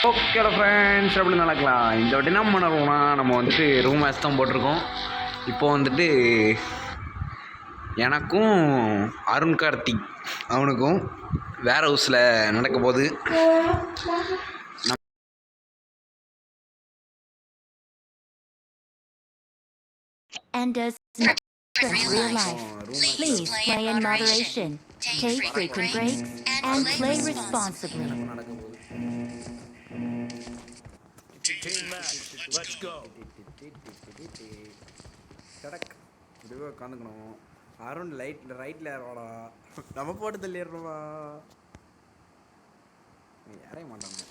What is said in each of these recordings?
Okay friends எப்படி நடக்கலாம். இந்த வாட்டி என்ன பண்ணுறோம்னா நம்ம வந்துட்டு ரூம் மேட்ச் தான் போட்டிருக்கோம். இப்போது வந்துட்டு எனக்கும் அருண் கார்த்திக் அவனுக்கும் வேர் ஹவுஸில் நடக்க போகுது. And does not real life. Please play in moderation, take frequent breaks, and play responsibly. Team match, let's go. இதுவே உட்காந்துக்கணும். அருண் ரைட்டில் ஏறோடா, நம்ம போட்டு தள்ளிடுறோமா, ஏறைய மாட்டாங்க.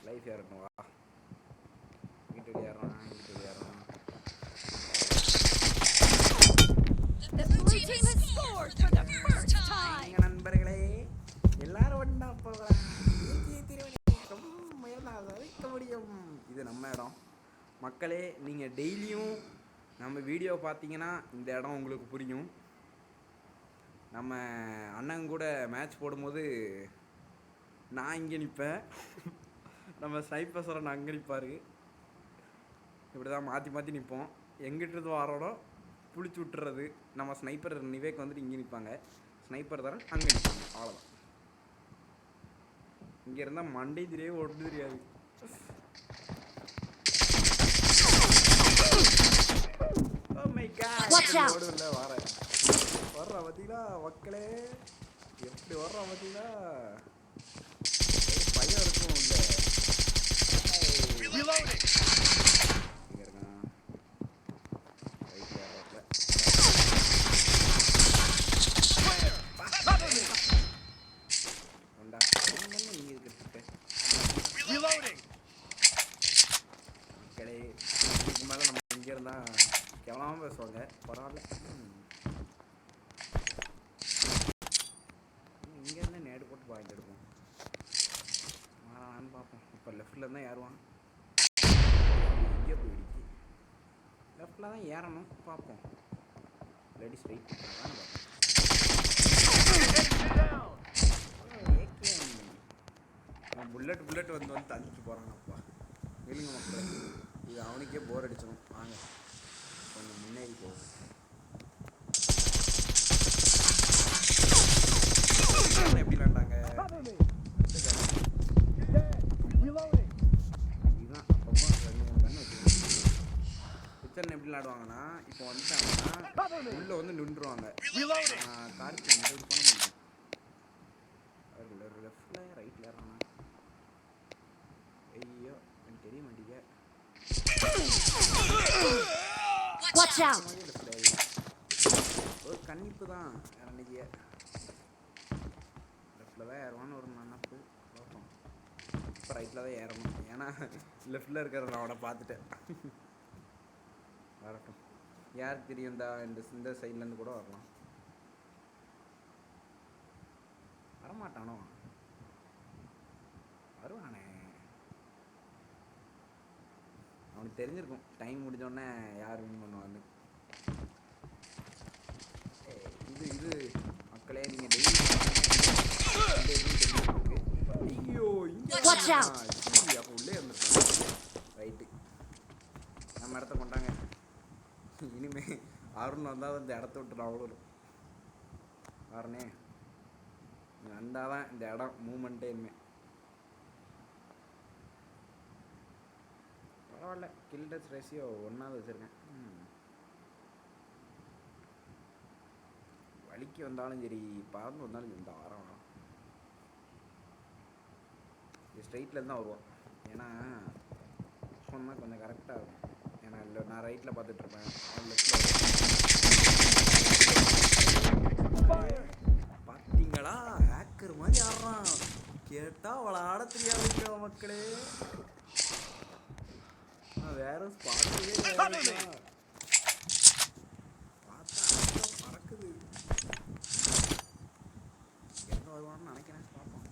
லைஃப் ஏறணும். வா வீட்டு ஏறோம். நண்பர்களே எல்லாரும் ஒன்றா போகலாம். முடியும். இது நம்ம இடம். மக்களே, நீங்கள் டெய்லியும் நம்ம வீடியோ பார்த்தீங்கன்னா இந்த இடம் உங்களுக்கு புரியும். நம்ம அண்ணன் கூட மேட்ச் போடும்போது நான் இங்கே நிற்பேன், நம்ம ஸ்னைப்பர் சார் அங்கே நிற்பார். இப்படி தான் மாற்றி மாற்றி நிற்போம். எங்கிட்டது வாரோட புளிச்சு விட்டுறது. நம்ம ஸ்னைப்பர் நிவேக் வந்துட்டு இங்கே நிற்பாங்க, ஸ்னைப்பர் தர அங்கே நிற்பாங்க. அவ்வளோதான். இங்கே இருந்தால் மண்டை தெரியாது, ஒட்டு தெரியாது. ஓடுல வர்ற பார்த்தீங்களா மக்களே, எப்படி வர்றா பார்த்தீங்களா, பையன் இருக்கும் இல்லை. மக்களே, இதுக்கு மேலே நம்ம இங்கே இருந்தால் கேவலமாக பேசுவாங்க. பரவாயில்ல, இங்கேருந்து நேடு போட்டு பாயிண்ட் எடுப்போம். மாறான்னு பார்ப்போம். இப்போ லெஃப்டில் இருந்தால் ஏறுவான். இங்கே போயிடுச்சு. லெஃப்டில் தான் ஏறணும். பார்ப்போம். லேடி ஸ்ட்ரைட் தான் பார்ப்போம். புல்லட் வந்து தள்ளிட்டு போகிறாங்கப்பா. இல்லைங்க மக்கள், இது அவனுக்கே போர் அடிச்சிடும். வாங்க கொஞ்சம் முன்னேறி போகும். எப்படி விளாண்டாங்க இதுதான். அப்பப்போ 2-3 கன்று வச்சுக்கணும். கிச்சன் எப்படி விளாடுவாங்கன்னா, இப்போ வந்துட்டாங்கன்னா உள்ளே வந்து நின்றுவாங்க. கார்த்தி வந்து இது பண்ண முடியும். லெஃப்டில் ரைட்டில் ஏறானா, ஐயோ எனக்கு தெரிய மாட்டேங்க. ஒரு கன்னிப்பு தான் அன்னைக்கு. லெஃப்டில் தான் ஏறுவான்னு ஒரு நினப்பு. பார்ப்போம். இப்போ ரைட்டில் தான் ஏறணும், ஏன்னா லெஃப்டில் இருக்கிற அவனை பார்த்துட்டேன். வரட்டும், யாருக்கு தெரியும், இந்த சைட்லேருந்து கூட வரலாம். வரமாட்டானோ, வருவானே. அவனுக்கு தெரிஞ்சிருக்கும் டைம் முடிஞ்சோடனே யார் வின் பண்ணுவான்னு. இது மக்களே, நீங்கள் டெய்லி ஐயோ அப்போ உள்ளே இருந்துருக்காங்க. ரைட்டு, நம்ம இடத்த கொண்டாங்க. இனிமே அருண் வந்தால் இந்த இடத்த விட்டு அவ்வளோ வரனே வந்தால் தான் இந்த இடம் மூமெண்ட்டே இனிமே. பரவாயில்ல, கில் டெத் ரேஷியோ 1 வச்சுருக்கேன். வலிக்கு வந்தாலும் சரி, பறந்து வந்தாலும் இந்த வாரம் இது ஸ்ட்ரைட்டில் தான் வருவோம். ஏன்னா சொன்னால் கொஞ்சம் கரெக்டாக இருக்கும். ஏன்னா இல்லை, நான் ரைட்டில் பார்த்துட்ருப்பேன், பார்த்தீங்களா ஹேக்கர் மாதிரி ஆடுறான். கேட்டால் அவளை ஆட தெரியாதுங்க மக்களே. வேற பார்த்தா பறக்குது. எங்க வருவான்னு நினைக்கிறேன். பார்ப்போம்.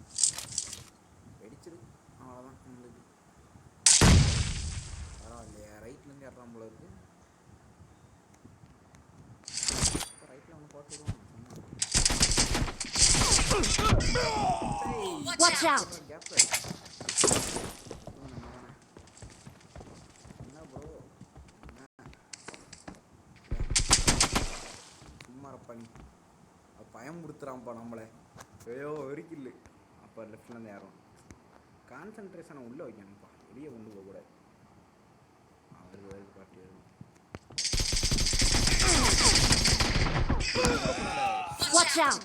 வெடிச்சிரு, அவ்வளோதான் உங்களுக்கு. பரவாயில்லையா, ரைட்லேருந்து ஏறான் போல இருக்கு. இப்போ ரைட்டில் ஒன்று போட்டுருவோம். Watch out! கேப்ல என்ன ப்ரோ சும்மா பண்ணி பயமுறுத்துறான்ப்பா நம்மளை ஐயோ வரைக்கும் அப்போ லெஃப்ட்லேருந்து ஏறும் கான்சன்ட்ரேஷனை உள்ளே வைக்கணும்ப்பா வெளியே கொண்டு போகக்கூடாது அவருக்கு வரைக்கும் பாட்டி வரும் Watch out!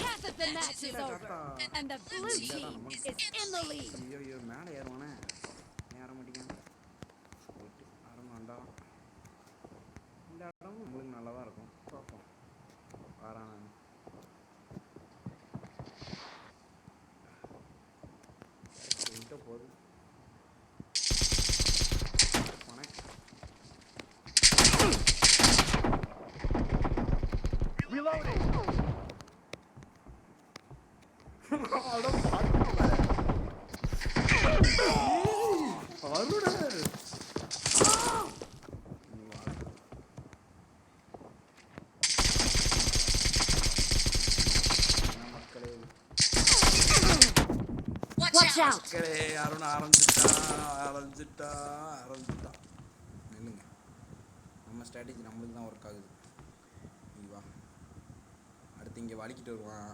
Half of the match is over, and the blue team is in the lead. ஐயோ மேலே ஏறுவானே ஏற மாட்டேங்க போயிட்டு ஆரம்பம் இந்த இடம் நம்மளுக்கு நல்லா தான் இருக்கும் பார்ப்போம் வாரான் நான் விட்ட போதும் போனேன் Reloading. Watch out! மக்களே அருண் ஆரம்பிச்சிட்டா நில்லுங்க நம்ம ஸ்ட்ராட்டஜி நம்மளுக்கு தான் ஒர்க் ஆகுது நீ வா அடுத்து இங்கே வலிக்கிட்டு வருவான்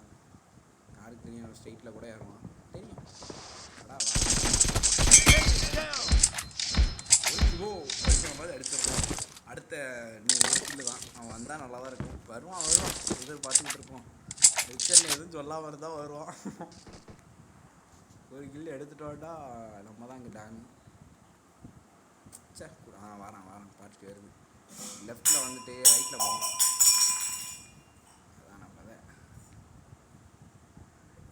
யாருக்கு தெரியும் ஸ்ட்ரெயிட்டில் கூட ஏறுவான் தெரியும் அடா வா அடிக்கிற மாதிரி அடிச்சிடலாம் அடுத்த இன்னும் ஒரு ஸ்கில்லு தான் அவன் வந்தால் நல்லா தான் இருக்கும் வருவான் இதை பார்த்துக்கிட்டு இருப்போம் ரிச்சரில் எதுவும் சொல்லாமல் இருந்தால் வருவான் ஒரு கில்லு எடுத்துட்டோட்டா நம்ம தான் இங்கே டாங் சே வாரான் பார்த்துட்டு வருது லெஃப்டில் வந்துட்டு ரைட்டில் போகணும் அதான் நம்ம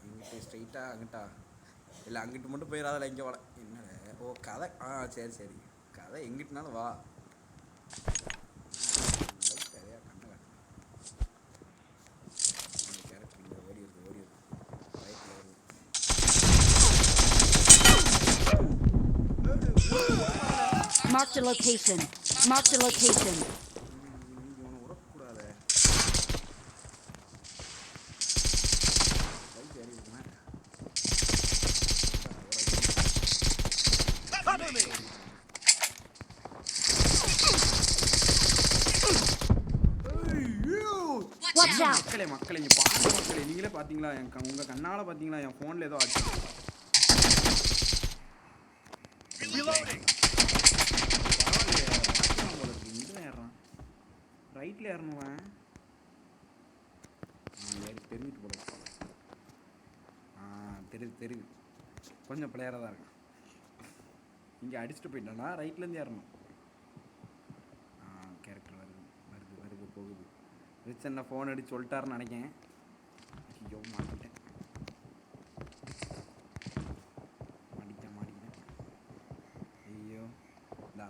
இங்கிட்டு ஸ்ட்ரைட்டாக அங்கிட்டா இல்லை அங்கிட்டு மட்டும் போயிடாதில்ல இங்கே வாட என்ன ஓ கதை சரி கதை எங்கிட்டனாலும் வா கதையா கண்ணை கேரக்டர் இங்கே ஓடி இருக்கு ரைட்டில் வருது Mark the location. Mark the location. Cover me. Watch out! மக்களே இங்கே பாருங்க மக்களே நீங்களே பார்த்தீங்களா உங்கள் கண்ணால் பார்த்தீங்களா என் ஃபோனில் ஏதோ ஆச்சு Reloading. ரைட்டில் ஏறணுவன் தெரிஞ்சுட்டு போட தெரியுது கொஞ்சம் பிளேயராக தான் இருக்கும் இங்கே அடிச்சுட்டு போயிட்டானா ரைட்லேருந்து ஏறணும் கேரக்டர் வருது போகுது ரிச் என்ன ஃபோன் அடிச்சு சொல்லிட்டாருன்னு நினைக்கேன் ஐயோ மாட்டிக்கிட்டேன் ஐயோ இந்த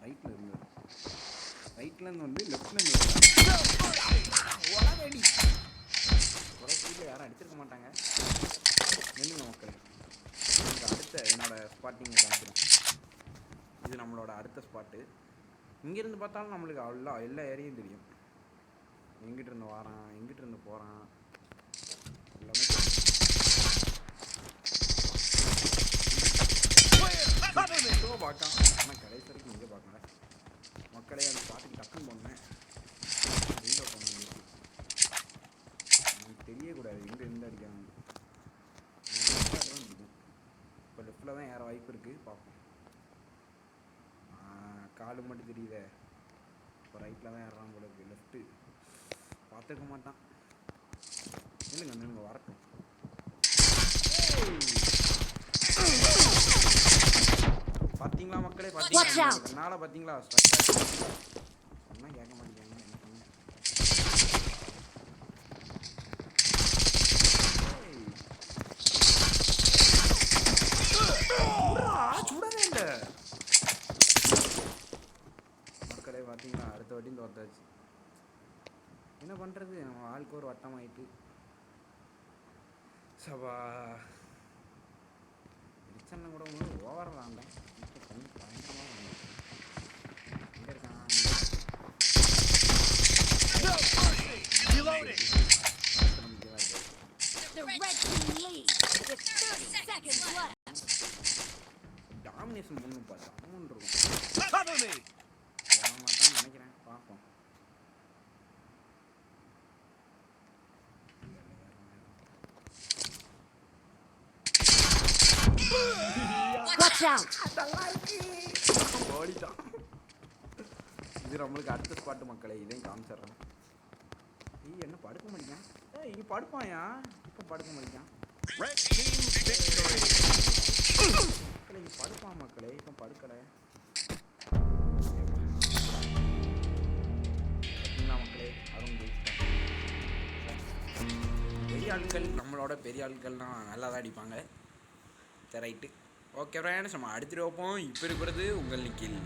ரைட்லேருந்து வந்து லெஃப்ட்லேருந்து உடம்பு யாரும் அடிச்சிருக்க மாட்டாங்க நில்லுங்க மக்கள் இந்த அடுத்த என்னோடய ஸ்பாட்டிங் காமிக்கிறேன் இது நம்மளோட அடுத்த ஸ்பாட்டு இங்கேருந்து பார்த்தாலும் நம்மளுக்கு எல்லா ஏரியும் தெரியும் எங்கிட்ட இருந்து வாரான் எங்கிட்ட இருந்து போகிறான் எல்லாமே பார்க்கலாம் ஆனால் கடைசி வரைக்கும் இங்கே பார்க்கல மக்களே அந்த ஸ்பாட்டுக்கு டக்குன்னு போனேன் வெளியில் போனேன் எனக்கு தெரியக்கூடாது எங்கே இருந்து அடிக்காங்க பிடிக்கும் இப்போ லெஃப்டில் தான் ஏற வாய்ப்பு இருக்குது பார்ப்போம் காலு மட்டும் தெரியுதே இப்போ ரைட்டில் தான் ஏறான் போல இருக்குது லெஃப்ட்டு பார்த்துக்க மாட்டான் இல்லைங்க வரட்டும் பார்த்தீங்களா மக்களே பார்த்தீங்களா என்னால் பார்த்தீங்களா சொன்னா கேட்க மாட்டேங்கிறாங்க என்ன சொன்னேன் சுடவே இல்லை மக்களே பார்த்தீங்களா அடுத்த வாட்டியும் தோத்தாச்சு என்ன பண்ணுறது நம்ம ஆளுக்கு ஒரு வட்டம் ஆயிட்டு சபா ரிச்சனை கூட ஓவர் தாண்டேன் இப்போ கொஞ்சம் பயங்கரமாக எங்கே இருக்கான் The The red team leads with 30 seconds left. Domination பண்ணும் பார்த்தா இருக்கும் Cover me. மாட்டான்னு நினைக்கிறேன் பார்ப்போம். Watch out! ஓடிட்டான். இது நம்மளுக்கு அடுத்த ஸ்பாட்டு மக்களே, இதையும் காமிச்சிடுறேன். என்ன படுக்க மாட்டேங்கான்? இங்கே படுப்பாயா? இப்போ படுக்க மாட்டேங்கான். Red team victory. மக்களே இங்கே படுப்பான் மக்களே, இப்போ படுக்கலை. பார்த்தீங்களா மக்களே, அருண் ஜெயிச்சிட்டான். பெரிய ஆட்கள் நம்மளோட பெரிய ஆட்கள்லாம் நல்லா தான் அடிப்பாங்க. சரி ரைட்டு, ஓகே ஃப்ரெண்ட்ஸ், நம்ம அடுத்துட்டு வைப்போம். இப்போ இருக்கிறது உங்கள் நிக்கில்.